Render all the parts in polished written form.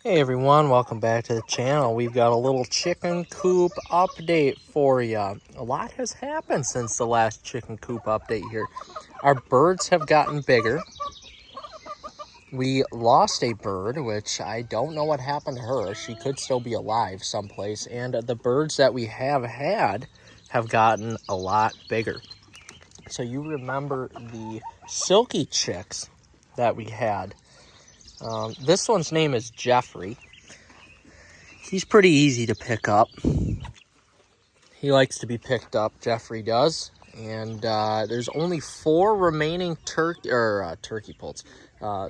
Hey everyone, welcome back to the channel. We've got a little chicken coop update for you. A lot has happened since the last chicken coop update here. Our birds have gotten bigger. We lost a bird, which I don't know what happened to her. She could still be alive someplace. And the birds that we have had have gotten a lot bigger. So you remember the silky chicks that we had. This one's name is Jeffrey. He's pretty easy to pick up. He likes to be picked up, Jeffrey does. And there's only 4 remaining turkey poults,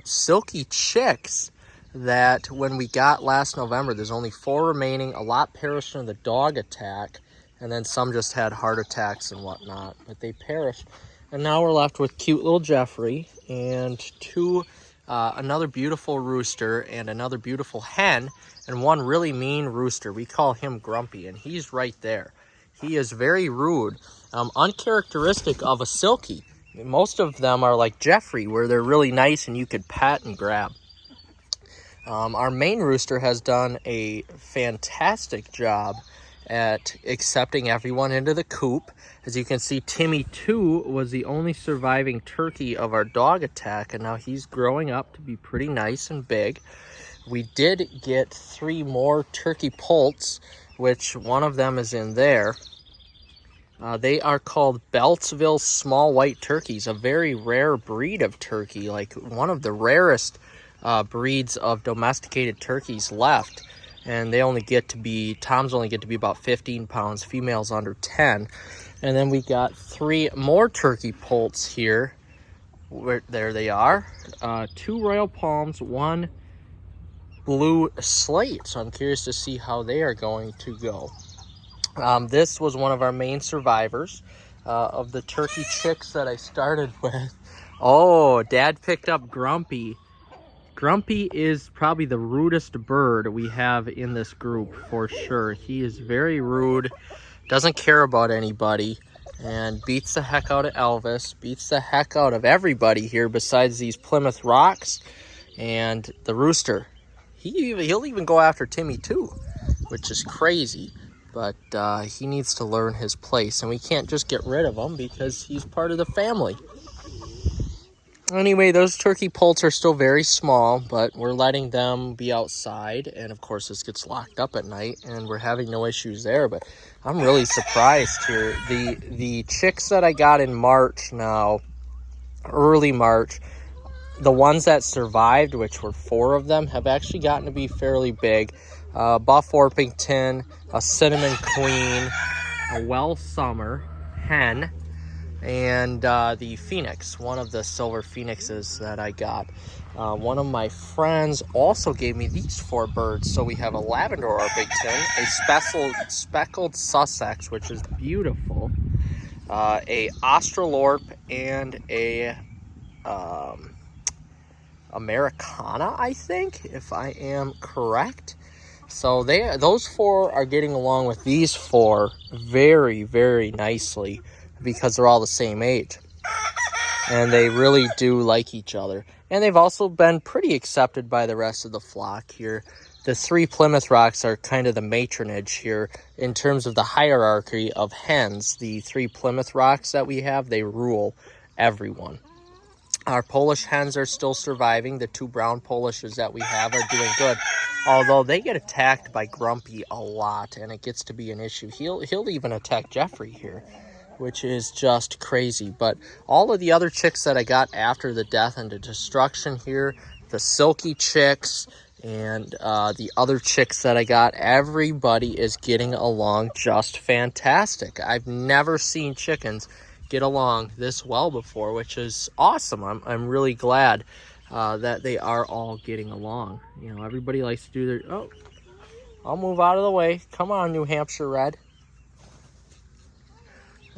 silky chicks that when we got last November, there's only 4 remaining. A lot perished in the dog attack, and then some just had heart attacks and whatnot, but they perished. And now we're left with cute little Jeffrey and another beautiful rooster and another beautiful hen and one really mean rooster. We call him Grumpy, and he's right there. He is very rude, uncharacteristic of a silky. Most of them are like Jeffrey, where they're really nice and you could pet and grab. Our main rooster has done a fantastic job at accepting everyone into the coop. As you can see, Timmy 2 was the only surviving turkey of our dog attack, and now he's growing up to be pretty nice and big. We did get 3 more turkey poults, which one of them is in there. They are called Beltsville small white turkeys, a very rare breed of turkey, like one of the rarest breeds of domesticated turkeys left. And they only get to be, toms only get to be about 15 pounds, females under 10. And then we got 3 more turkey poults here. There they are. 2 Royal Palms, 1 blue slate. So I'm curious to see how they are going to go. This was one of our main survivors of the turkey chicks that I started with. Oh, Dad picked up Grumpy. Grumpy is probably the rudest bird we have in this group for sure. He is very rude, doesn't care about anybody, and beats the heck out of Elvis, beats the heck out of everybody here besides these Plymouth Rocks and the rooster. He'll even go after Timmy too, which is crazy. But he needs to learn his place, and we can't just get rid of him because he's part of the family. Anyway, those turkey poults are still very small, but we're letting them be outside. And of course, this gets locked up at night, and we're having no issues there. But I'm really surprised here. The chicks that I got in March now, early March, the ones that survived, which were 4 of them, have actually gotten to be fairly big. Buff Orpington, a Cinnamon Queen, a Well Summer hen, and the Phoenix, one of the silver phoenixes that I got. One of my friends also gave me these 4 birds. So we have a Lavender Orpington, a speckled Sussex, which is beautiful, a Australorp, and a Americana, I think, if I am correct. So those 4 are getting along with these 4 very, very nicely because they're all the same age. And they really do like each other. And they've also been pretty accepted by the rest of the flock here. The 3 Plymouth Rocks are kind of the matronage here in terms of the hierarchy of hens. The 3 Plymouth Rocks that we have, they rule everyone. Our Polish hens are still surviving. The 2 brown Polishes that we have are doing good. Although they get attacked by Grumpy a lot, and it gets to be an issue. He'll even attack Jeffrey here, which is just crazy. But all of the other chicks that I got after the death and the destruction here, the silky chicks and the other chicks that I got, everybody is getting along just fantastic. I've never seen chickens get along this well before, which is awesome. I'm really glad that they are all getting along. You know, everybody likes to do their... Oh, I'll move out of the way. Come on, New Hampshire Red.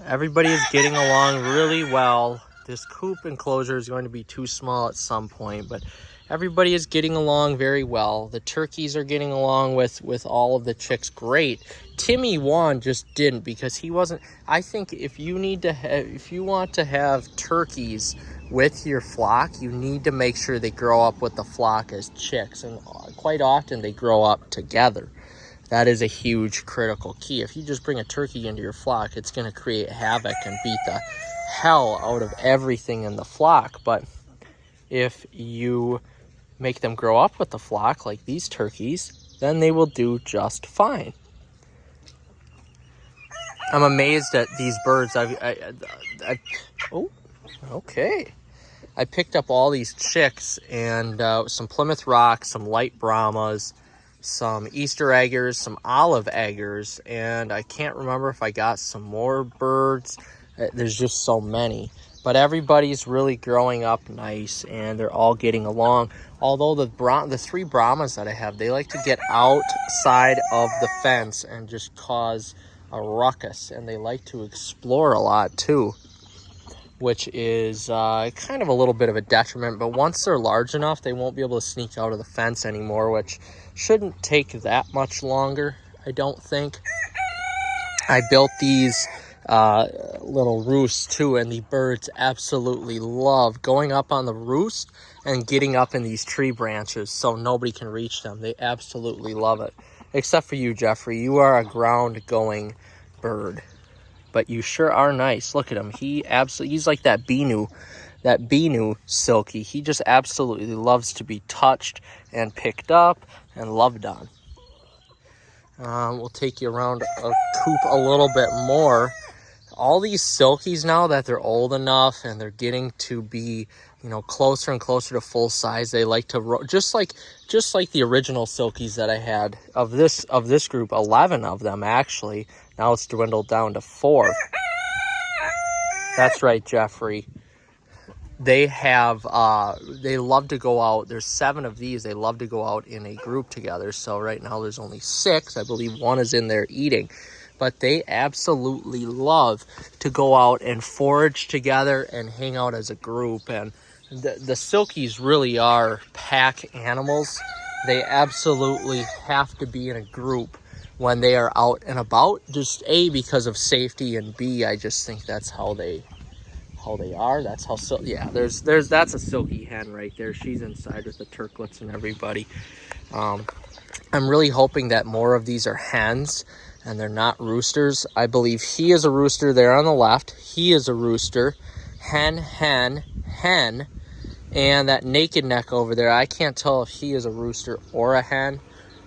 Everybody is getting along really well. This coop enclosure is going to be too small at some point, but everybody is getting along very well. The turkeys are getting along with all of the chicks great. Timmy 1 just didn't because he wasn't... I think if you want to have turkeys with your flock, you need to make sure they grow up with the flock as chicks, and quite often they grow up together. That is a huge critical key. If you just bring a turkey into your flock, it's going to create havoc and beat the hell out of everything in the flock. But if you make them grow up with the flock like these turkeys, then they will do just fine. I'm amazed at these birds. Oh, okay. I picked up all these chicks and some Plymouth Rocks, some light Brahmas, some Easter eggers, some olive eggers, and I can't remember if I got some more birds. There's just so many. But everybody's really growing up nice, and they're all getting along. Although the 3 Brahmas that I have, they like to get outside of the fence and just cause a ruckus, and they like to explore a lot too, which is kind of a little bit of a detriment. But once they're large enough, they won't be able to sneak out of the fence anymore, which shouldn't take that much longer, I don't think. I built these little roosts too, and the birds absolutely love going up on the roost and getting up in these tree branches so nobody can reach them. They absolutely love it. Except for you, Jeffrey. You are a ground-going bird, but you sure are nice. Look at him. He's like that Binu Silky. He just absolutely loves to be touched and picked up and loved on. We'll take you around a coop a little bit more. All these Silkies now that they're old enough and they're getting to be, closer and closer to full size, they like to just like the original Silkies that I had of this group, 11 of them actually. Now it's dwindled down to 4. That's right, Jeffrey. They love to go out. There's 7 of these. They love to go out in a group together. So right now there's only 6. I believe 1 is in there eating. But they absolutely love to go out and forage together and hang out as a group. And the Silkies really are pack animals. They absolutely have to be in a group when they are out and about. Just A, because of safety, and B, I just think that's how they are. That's how that's a Silky hen right there. She's inside with the turklets and everybody. I'm really hoping that more of these are hens and they're not roosters. I believe he is a rooster there on the left. He is a rooster. Hen, hen, hen. And that naked neck over there, I can't tell if he is a rooster or a hen.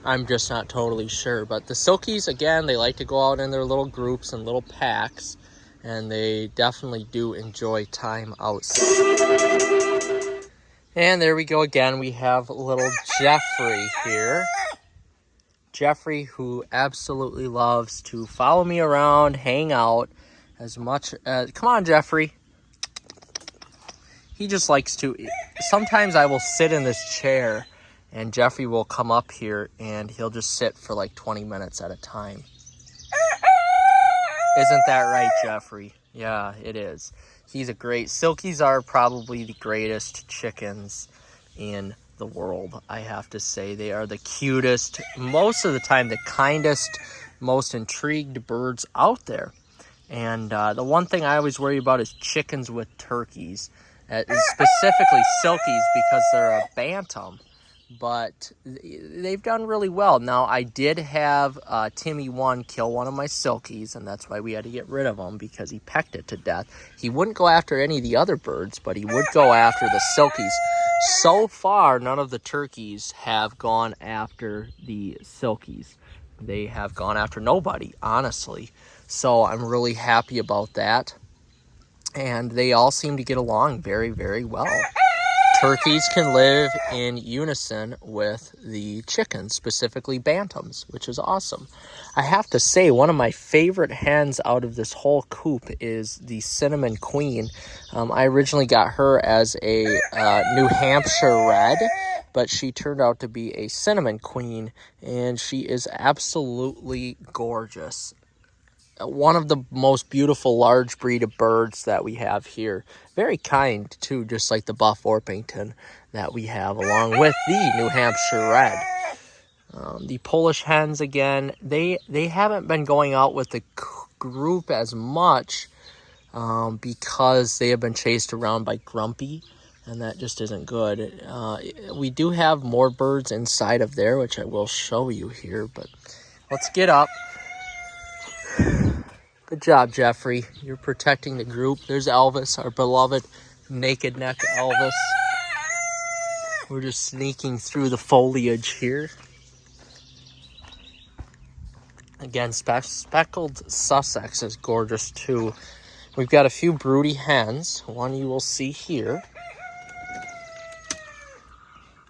I'm just not totally sure. But the Silkies, again, they like to go out in their little groups and little packs, and they definitely do enjoy time outside. And there we go again. We have little Jeffrey here. Jeffrey, who absolutely loves to follow me around, hang out as much as... Come on, Jeffrey. He just likes to... Sometimes I will sit in this chair, and Jeffrey will come up here, and he'll just sit for like 20 minutes at a time. Isn't that right, Jeffrey? Yeah, it is. He's a great... Silkies are probably the greatest chickens in the world, I have to say. They are the cutest, most of the time the kindest, most intrigued birds out there. And the one thing I always worry about is chickens with turkeys, specifically Silkies, because they're a bantam. But they've done really well. Now, I did have Timmy 1 kill one of my Silkies, and that's why we had to get rid of him, because he pecked it to death. He wouldn't go after any of the other birds, but he would go after the Silkies. So far, none of the turkeys have gone after the Silkies. They have gone after nobody, honestly. So I'm really happy about that. And they all seem to get along very, very well. Turkeys can live in unison with the chickens, specifically bantams, which is awesome. I have to say, one of my favorite hens out of this whole coop is the Cinnamon Queen. I originally got her as a New Hampshire Red, but she turned out to be a Cinnamon Queen, and she is absolutely gorgeous. One of the most beautiful large breed of birds that we have here. Very kind, too, just like the Buff Orpington that we have, along with the New Hampshire Red. The Polish hens, again, they haven't been going out with the group as much. because they have been chased around by Grumpy, and that just isn't good. We do have more birds inside of there, which I will show you here, but let's get up. Good job, Jeffrey. You're protecting the group. There's Elvis, our beloved naked neck Elvis. We're just sneaking through the foliage here. Again, speckled Sussex is gorgeous too. We've got a few broody hens. One you will see here.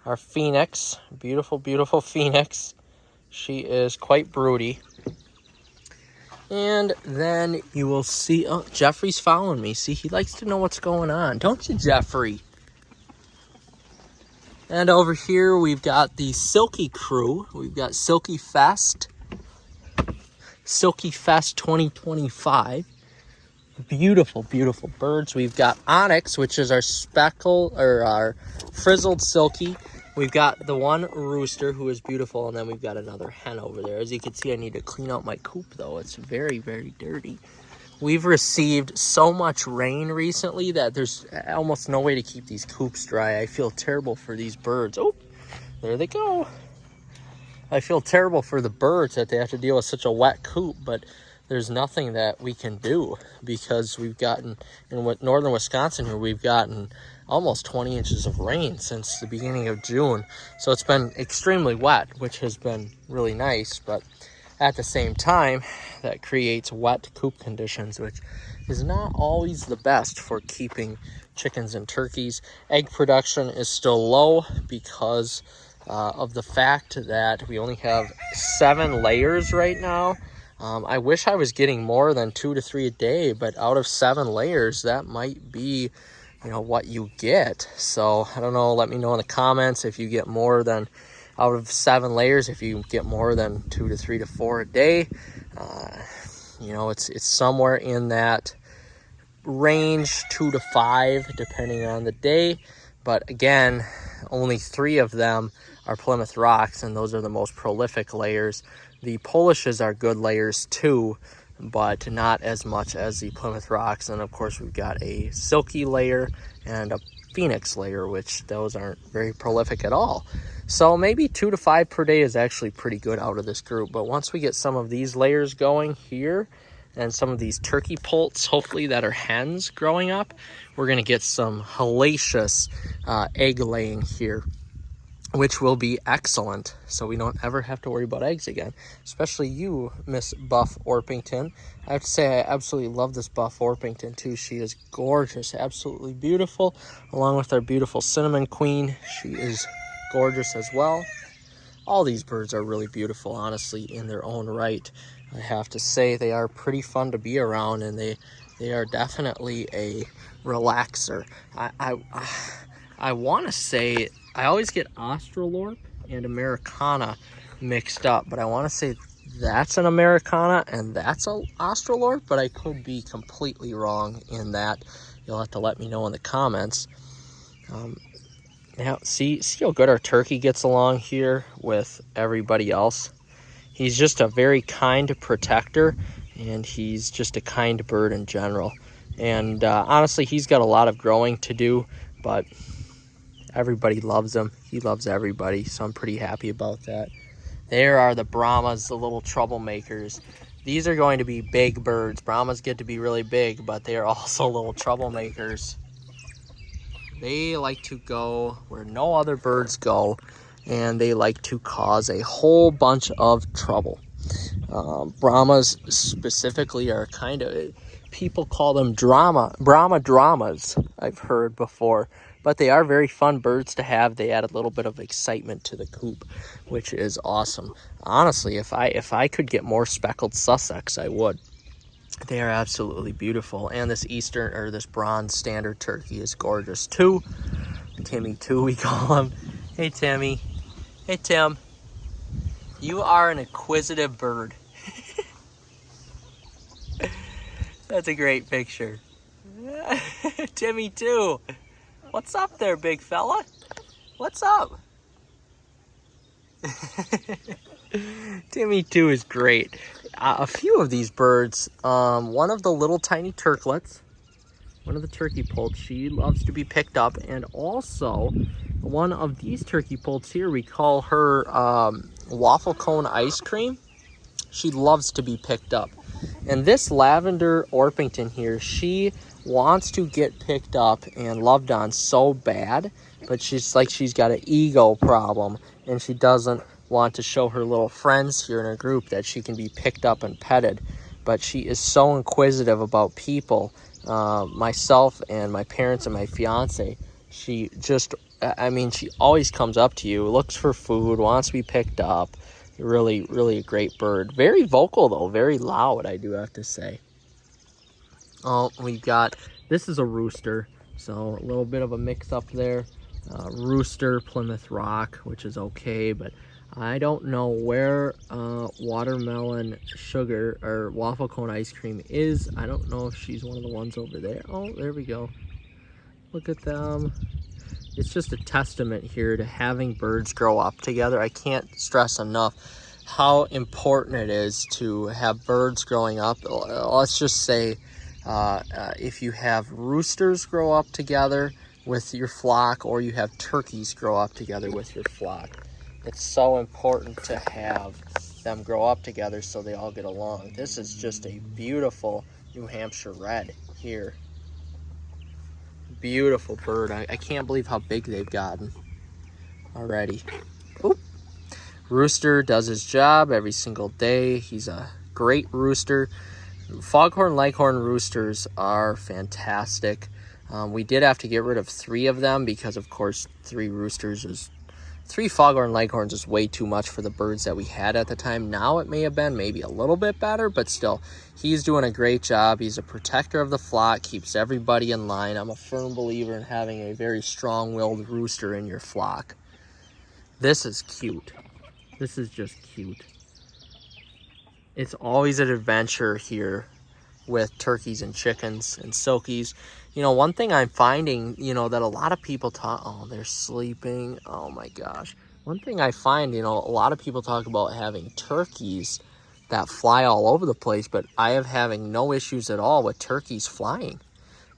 Our Phoenix, beautiful, beautiful Phoenix. She is quite broody. And then you will see, oh, Jeffrey's following me. See, he likes to know what's going on. Don't you, Jeffrey? And over here, we've got the Silky crew. We've got Silky Fest 2025. Beautiful, beautiful birds. We've got Onyx, which is our our frizzled Silky. We've got the one rooster who is beautiful, and then we've got another hen over there. As you can see, I need to clean out my coop, though. It's very, very dirty. We've received so much rain recently that there's almost no way to keep these coops dry. I feel terrible for these birds. Oh, there they go. I feel terrible for the birds that they have to deal with such a wet coop, but there's nothing that we can do because we've gotten, in northern Wisconsin here, we've gotten almost 20 inches of rain since the beginning of June. So it's been extremely wet, which has been really nice, but at the same time, that creates wet coop conditions, which is not always the best for keeping chickens and turkeys. Egg production is still low because of the fact that we only have 7 layers right now. I wish I was getting more than 2 to 3 a day, but out of 7 layers, that might be, what you get. So I don't know. Let me know in the comments if you get more than out of 7 layers, if you get more than 2 to 3 to 4 a day. It's somewhere in that range, 2 to 5, depending on the day. But again, only 3 of them are Plymouth Rocks, and those are the most prolific layers. The Polishes are good layers too, but not as much as the Plymouth Rocks. And of course, we've got a Silky layer and a Phoenix layer, which those aren't very prolific at all. So maybe 2 to 5 per day is actually pretty good out of this group. But once we get some of these layers going here and some of these turkey poults, hopefully that are hens growing up, we're going to get some hellacious egg laying here, which will be excellent, so we don't ever have to worry about eggs again. Especially you, Miss Buff Orpington. I have to say, I absolutely love this Buff Orpington too. She is gorgeous, absolutely beautiful, along with our beautiful Cinnamon Queen. She is gorgeous as well. All these birds are really beautiful, honestly, in their own right. I have to say, they are pretty fun to be around, and they are definitely a relaxer. I want to say, I always get Australorp and Americana mixed up, but I want to say that's an Americana and that's an Australorp, but I could be completely wrong in that. You'll have to let me know in the comments. Now, see how good our turkey gets along here with everybody else? He's just a very kind protector, and he's just a kind bird in general. And honestly, he's got a lot of growing to do, but everybody loves him. He loves everybody, so I'm pretty happy about that. There are the Brahmas, the little troublemakers. These are going to be big birds. Brahmas get to be really big, but they are also little troublemakers. They like to go where no other birds go, and they like to cause a whole bunch of trouble. Brahmas specifically are kind of, people call them Brahma dramas, I've heard before. But they are very fun birds to have. They add a little bit of excitement to the coop, which is awesome. Honestly, if I could get more speckled Sussex, I would. They are absolutely beautiful. And this this bronze standard turkey is gorgeous too. Timmy too, we call him. Hey, Timmy. Hey, Tim. You are an inquisitive bird. That's a great picture. Timmy too. What's up there, big fella? What's up? Timmy is great. A few of these birds, one of the little tiny turklets one of the turkey poults. She loves to be picked up. And also, one of these turkey poults here, we call her waffle cone ice cream. She loves to be picked up. And this Lavender Orpington here, she wants to get picked up and loved on so bad, but she's got an ego problem, and she doesn't want to show her little friends here in her group that she can be picked up and petted. But she is so inquisitive about people, myself and my parents and my fiance. She just, I mean, she always comes up to you, looks for food, wants to be picked up. Really, really a great bird. Very vocal, though. Very loud, I do have to say. Oh, we've got, this is a rooster. So a little bit of a mix up there. Rooster, Plymouth Rock, which is okay. But I don't know where watermelon sugar or waffle cone ice cream is. I don't know if she's one of the ones over there. Oh, there we go. Look at them. It's just a testament here to having birds grow up together. I can't stress enough how important it is to have birds growing up. Let's just say if you have roosters grow up together with your flock, or you have turkeys grow up together with your flock. It's so important to have them grow up together so they all get along. This is just a beautiful New Hampshire red here. Beautiful bird. I can't believe how big they've gotten already. Oop. Rooster does his job every single day. He's a great rooster. Foghorn Leghorn roosters are fantastic. We did have to get rid of 3 of them because, of course, 3 Foghorn Leghorns is way too much for the birds that we had at the time. Now it may have been maybe a little bit better, but still, he's doing a great job. He's a protector of the flock, keeps everybody in line. I'm a firm believer in having a very strong-willed rooster in your flock. This is cute. This is just cute. It's always an adventure here with turkeys and chickens and silkies. You know, one thing I'm finding, you know, that a lot of people talk, oh, they're sleeping. Oh my gosh. One thing I find, you know, a lot of people talk about having turkeys that fly all over the place, but I am having no issues at all with turkeys flying.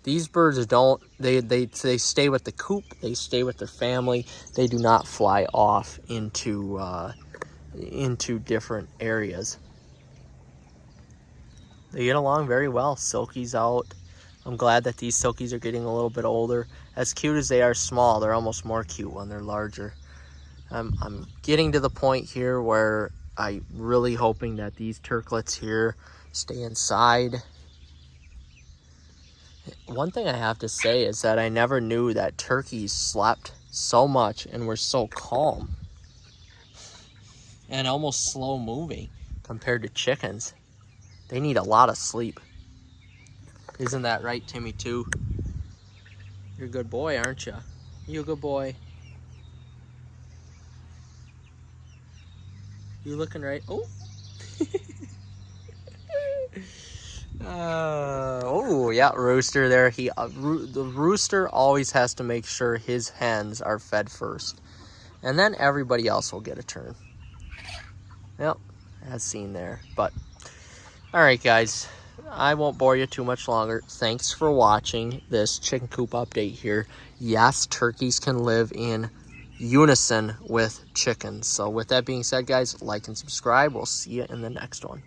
These birds don't, they stay with the coop, they stay with their family. They do not fly off into different areas. They get along very well. Silky's out. I'm glad that these silkies are getting a little bit older. As cute as they are small, they're almost more cute when they're larger. I'm getting to the point here where I'm really hoping that these turklets here stay inside. One thing I have to say is that I never knew that turkeys slept so much and were so calm and almost slow moving compared to chickens. They need a lot of sleep. Isn't that right, Timmy, too? You're a good boy, aren't you? You a good boy? You looking right? Oh! Oh, yeah, rooster there. The rooster always has to make sure his hens are fed first. And then everybody else will get a turn. Yep, as seen there. But, alright guys, I won't bore you too much longer. Thanks for watching this chicken coop update here. Yes, turkeys can live in unison with chickens. So with that being said, guys, like and subscribe. We'll see you in the next one.